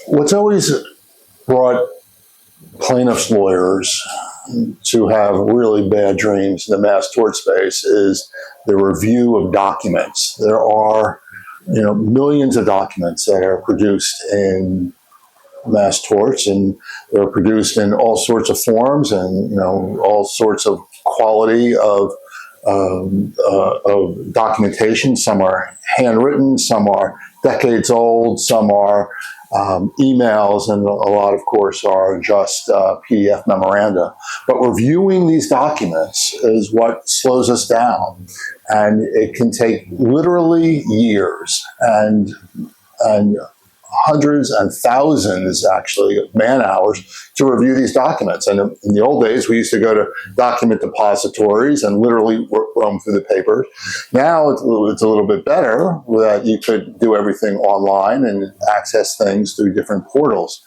What's always brought plaintiffs' lawyers to have really bad dreams in the mass tort space is the review of documents. There are, millions of documents that are produced in mass torts, and they're produced in all sorts of forms and all sorts of quality of documentation. Some are handwritten, some are decades old, some are emails, and a lot, of course, are just PDF memoranda. But reviewing these documents is what slows us down, and it can take literally years and hundreds and thousands, actually, of man hours to review these documents. And in the old days, we used to go to document depositories and literally roam through the papers. Now it's a little bit better that you could do everything online and access things through different portals.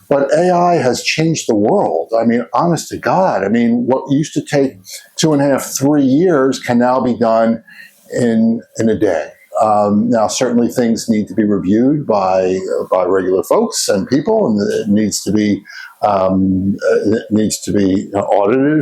But AI has changed the world. I mean, honest to God, what used to take 2.5, 3 years can now be done in a day. Now, certainly things need to be reviewed by regular folks and people, and it needs to be audited,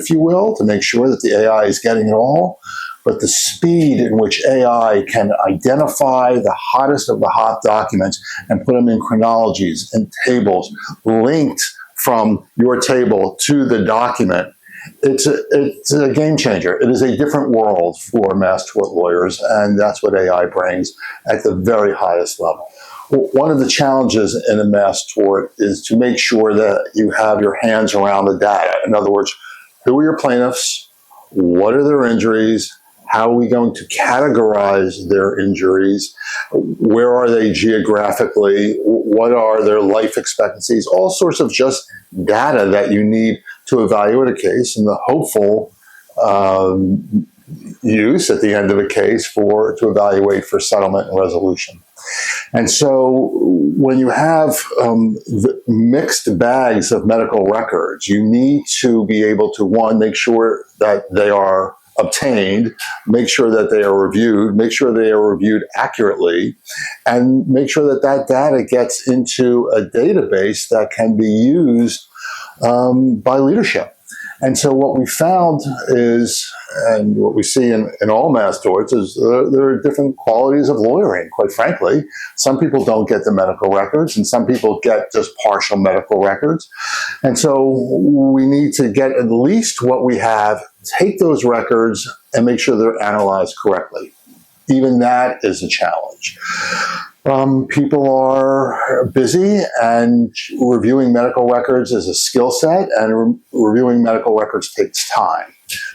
if you will, to make sure that the AI is getting it all. But the speed in which AI can identify the hottest of the hot documents and put them in chronologies and tables linked from your table to the document, it's a game changer. It is a different world for mass tort lawyers, and that's what AI brings at the very highest level. One of the challenges in a mass tort is to make sure that you have your hands around the data. In other words, who are your plaintiffs? What are their injuries? How are we going to categorize their injuries? Where are they geographically? What are their life expectancies? All sorts of just data that you need to evaluate a case, and the hopeful use at the end of a case to evaluate for settlement and resolution. And so when you have mixed bags of medical records, you need to be able to, one, make sure that they are obtained, make sure that they are reviewed, make sure they are reviewed accurately, and make sure that that data gets into a database that can be used by leadership. And so what we found is, and what we see in all mass torts, is there are different qualities of lawyering, quite frankly. Some people don't get the medical records, and some people get just partial medical records. And so we need to get at least what we have, take those records, and make sure they're analyzed correctly. Even that is a challenge. People are busy, and reviewing medical records is a skill set, and reviewing medical records takes time.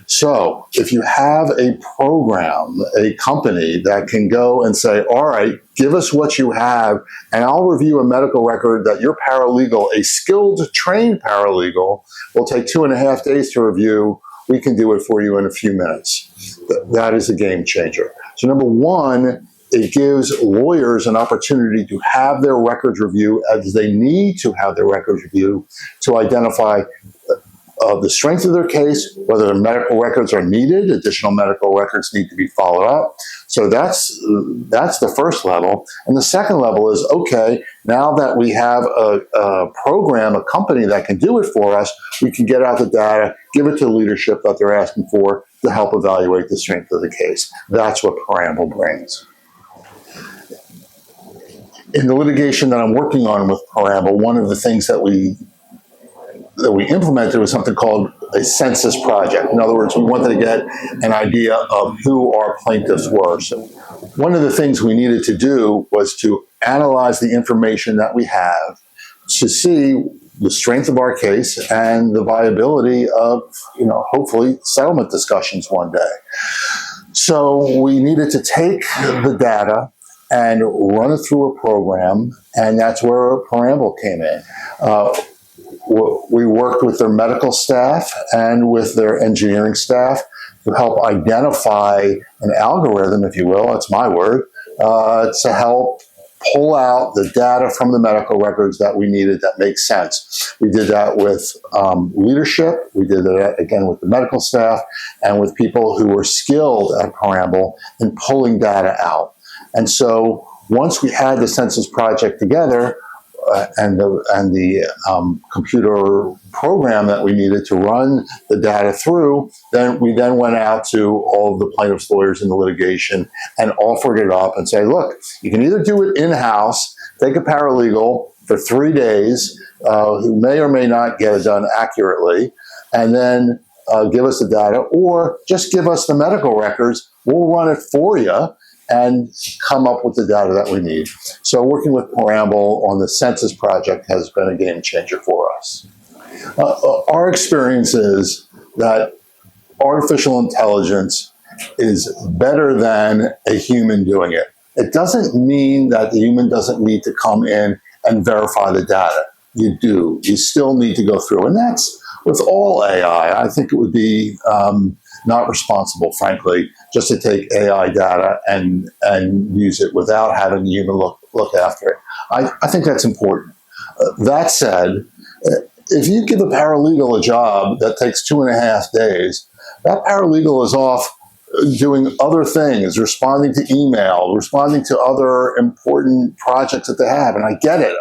So if you have a program, a company that can go and say, all right, give us what you have, and I'll review a medical record that your paralegal, a skilled, trained paralegal, will take 2.5 days to review, we can do it for you in a few minutes. That is a game changer. So number one, it gives lawyers an opportunity to have their records reviewed as they need to have their records reviewed to identify the strength of their case, whether medical records are needed, additional medical records need to be followed up. So that's the first level. And the second level is, okay, now that we have a program, a company that can do it for us, we can get out the data, give it to the leadership that they're asking for to help evaluate the strength of the case. That's what Preamble brings. In the litigation that I'm working on with Preamble, one of the things that we implemented was something called a census project. In other words, we wanted to get an idea of who our plaintiffs were. So one of the things we needed to do was to analyze the information that we have to see the strength of our case and the viability of, hopefully settlement discussions one day. So we needed to take the data and run it through a program, and that's where Preamble came in. We worked with their medical staff and with their engineering staff to help identify an algorithm, if you will, that's my word, to help pull out the data from the medical records that we needed that makes sense. We did that with leadership. We did that, again, with the medical staff and with people who were skilled at Preamble in pulling data out. And so once we had the census project together, computer program that we needed to run the data through, then we went out to all of the plaintiffs' lawyers in the litigation and offered it up and say, look, you can either do it in-house, take a paralegal for 3 days, who may or may not get it done accurately, and then give us the data, or just give us the medical records, we'll run it for you and come up with the data that we need. So working with Paramble on the census project has been a game changer for us. Our experience is that artificial intelligence is better than a human doing it. It doesn't mean that the human doesn't need to come in and verify the data. You do. You still need to go through. And that's with all AI. I think it would be not responsible, frankly, just to take AI data and use it without having a human look after it. I think that's important. That said, if you give a paralegal a job that takes 2.5 days, that paralegal is off doing other things, responding to email, responding to other important projects that they have. And I get it.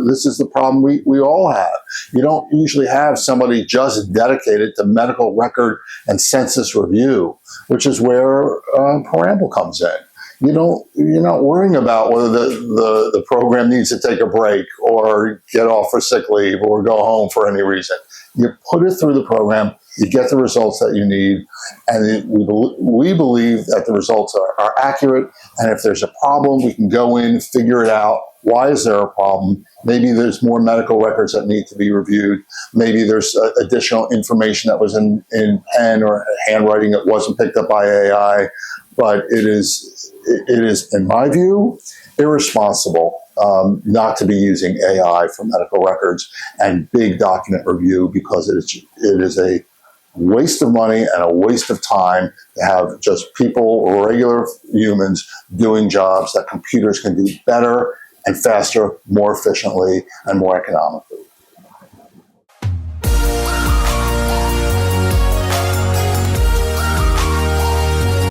This is the problem we all have. You don't usually have somebody just dedicated to medical record and census review, which is where Paramble comes in. You're not worrying about whether the program needs to take a break or get off for sick leave or go home for any reason. You put it through the program, you get the results that you need, and we believe that the results are accurate, and if there's a problem, we can go in, figure it out. Why is there a problem? Maybe there's more medical records that need to be reviewed. Maybe there's additional information that was in pen or handwriting that wasn't picked up by AI, but it is, in my view, irresponsible not to be using AI for medical records and big document review, because it is a waste of money and a waste of time to have just people, regular humans, doing jobs that computers can do better and faster, more efficiently, and more economically.